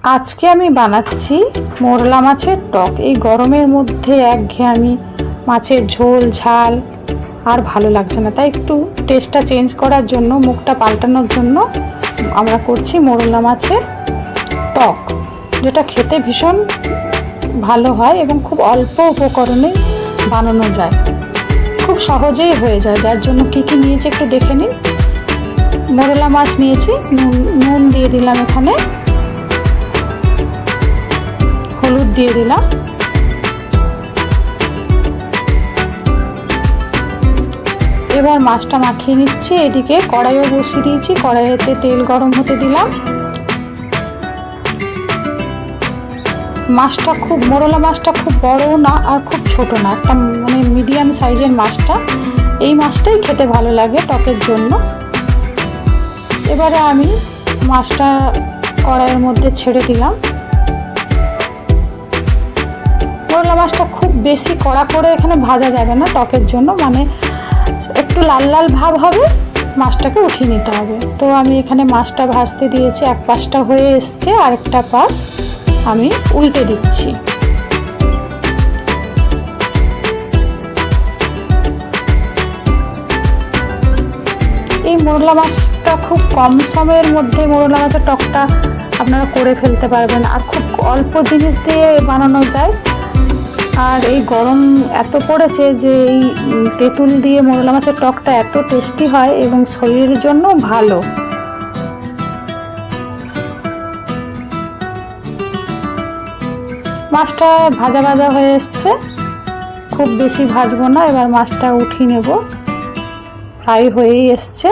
আজকে আমি বানাচ্ছি মোরলা মাছের টক। এই গরমের মধ্যে একঘেয়েমি মাছের ঝোল ঝাল আর ভালো লাগছে না, তাই একটু টেস্টটা চেঞ্জ করার জন্য, মুখটা পাল্টানোর জন্য আমরা করছি মোরলা মাছের টক, যেটা খেতে ভীষণ ভালো হয় এবং খুব অল্প উপকরণে বানানো যায়, খুব সহজেই হয়ে যায়। যার জন্য কী কী নিয়েছি একটু দেখে নিন। মোরলা মাছ নিয়েছি, নুন দিয়ে দিলাম, এখানে হলুদ দিয়ে দিলাম, এবার মাছটা মাখিয়ে নিচ্ছি। এদিকে কড়াইও বসিয়ে দিয়েছি, কড়াইতে তেল গরম হতে দিলাম। মাছটা মোরলা মাছটা খুব বড় না আর খুব ছোট না, একটা মানে মিডিয়াম সাইজের মাছটা, এই মাছটাই খেতে ভালো লাগে টকের জন্য। এবারে আমি মাছটা কড়াইয়ের মধ্যে ছেড়ে দিলাম। মোরলা মাছটা খুব বেশি কড়া করে এখানে ভাজা যাবে না টকের জন্য, মানে একটু লাল লাল ভাব হবে, মাছটাকে উঠিয়ে নিতে হবে। তো আমি এখানে মাছটা ভাজতে দিয়েছি, এক পাশটা হয়ে এসছে, আরেকটা পাশ আমি উল্টে দিচ্ছি। এই মোরলা মাছটা খুব কম সময়ের মধ্যে মোরলা মাছের টকটা আপনারা করে ফেলতে পারবেন, আর খুব অল্প জিনিস দিয়ে বানানো যায়। আর এই গরম এত পড়েছে যে এই তেঁতুল দিয়ে মোরলা মাছের টকটা এত টেস্টি হয় এবং শরীরের জন্য ভালো। মাছটা ভাজা ভাজা হয়ে এসছে, খুব বেশি ভাজবো না, এবার মাছটা উঠিয়ে নেব, ফ্রাই হয়েই এসছে।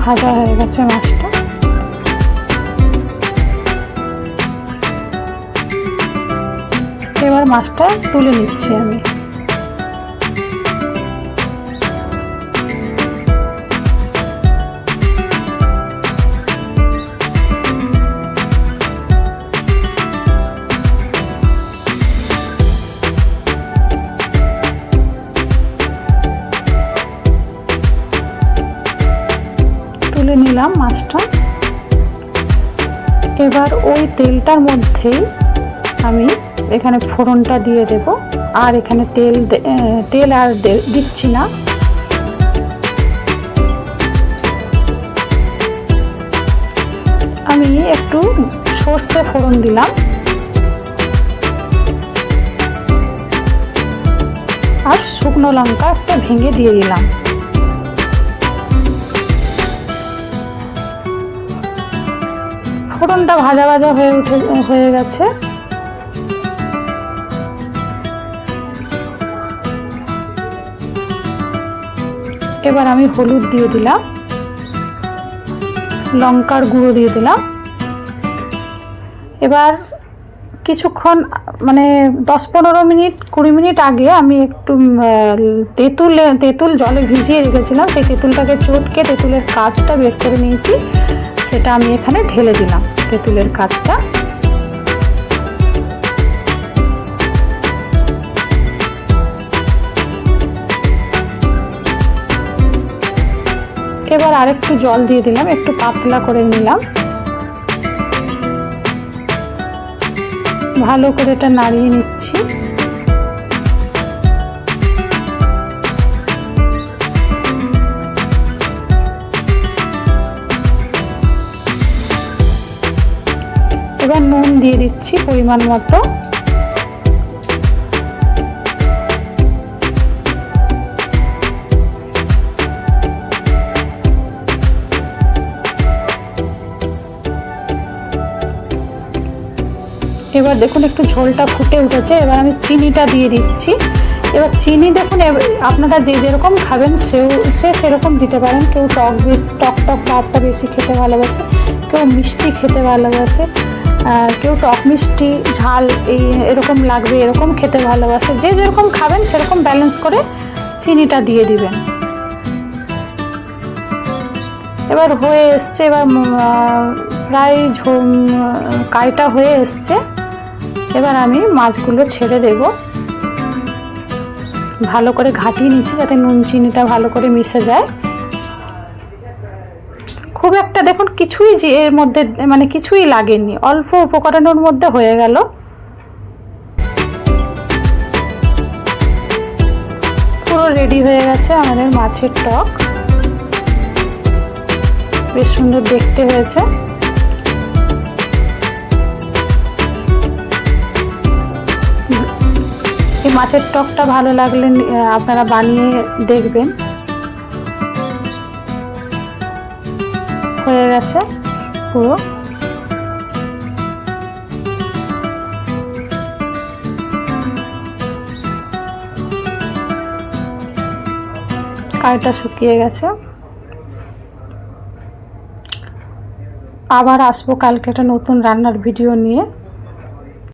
ভাজা হয়ে গেছে মাছটা। এবার মাছটা তুলে নিচ্ছি আমি। তুলে নিলাম মাছটা। এবার ওই তেলটার মধ্যেই আমি এখানে ফোড়নটা দিয়ে দেব, আর এখানে তেল আর দিচ্ছি না। আমি একটু সর্ষে ফোড়ন দিলাম আর শুকনো লঙ্কা একটা ভেঙে দিয়ে দিলাম। ফোড়নটা ভাজা ভাজা হয়ে গেছে। এবার আমি হলুদ দিয়ে দিলাম, লঙ্কার গুঁড়ো দিয়ে দিলাম। এবার কিছুক্ষণ মানে 10-15 মিনিট 20 মিনিট আগে আমি একটু তেঁতুল জলে ভিজিয়ে রেখেছিলাম, সেই তেঁতুলটাকে চটকে তেঁতুলের কাঠটা বের করে নিয়েছি, সেটা আমি এখানে ঢেলে দিলাম, তেঁতুলের কাঠটা। এবার আরেকটু জল দিয়ে দিলাম, একটু পাতলা করে নিলাম, ভালো করে এটা নাড়িয়ে নিচ্ছি। এবার নুন দিয়ে দিচ্ছি পরিমাণ মতো। এবার দেখুন একটু ঝোলটা ফুটে উঠেছে, এবার আমি চিনিটা দিয়ে দিচ্ছি। এবার চিনি দেখুন আপনারা যে যেরকম খাবেন সেরকম দিতে পারেন। কেউ টক ভাতটা বেশি খেতে ভালোবাসে, কেউ মিষ্টি খেতে ভালোবাসে, কেউ টক মিষ্টি ঝাল এরকম লাগবে এরকম খেতে ভালোবাসে। যে যেরকম খাবেন সেরকম ব্যালেন্স করে চিনিটা দিয়ে দিবেন। এবার হয়ে এসছে, এবার প্রায় কাইটা হয়ে এসছে। এবার আমি মাছগুলো ছেড়ে দেব। ভালো করে ঘাটিয়ে নিচ্ছি যাতে নুন চিনিটা ভালো করে মিশে যায়। খুব একটা দেখুন কিছুই যে এর মধ্যে মানে কিছুই লাগেনি, অল্প উপকরণের মধ্যে হয়ে গেল। পুরো রেডি হয়ে গেছে আমাদের মাছের টক। বেশ সুন্দর দেখতে হয়েছে। এই মাছের টকটা ভালো লাগলে আপনারা বানিয়ে দেখবেন। হয়ে গেছে পুরো। কাইটা শুকিয়ে গেছে। আবার আসবো কালকে একটা নতুন রান্নার ভিডিও নিয়ে।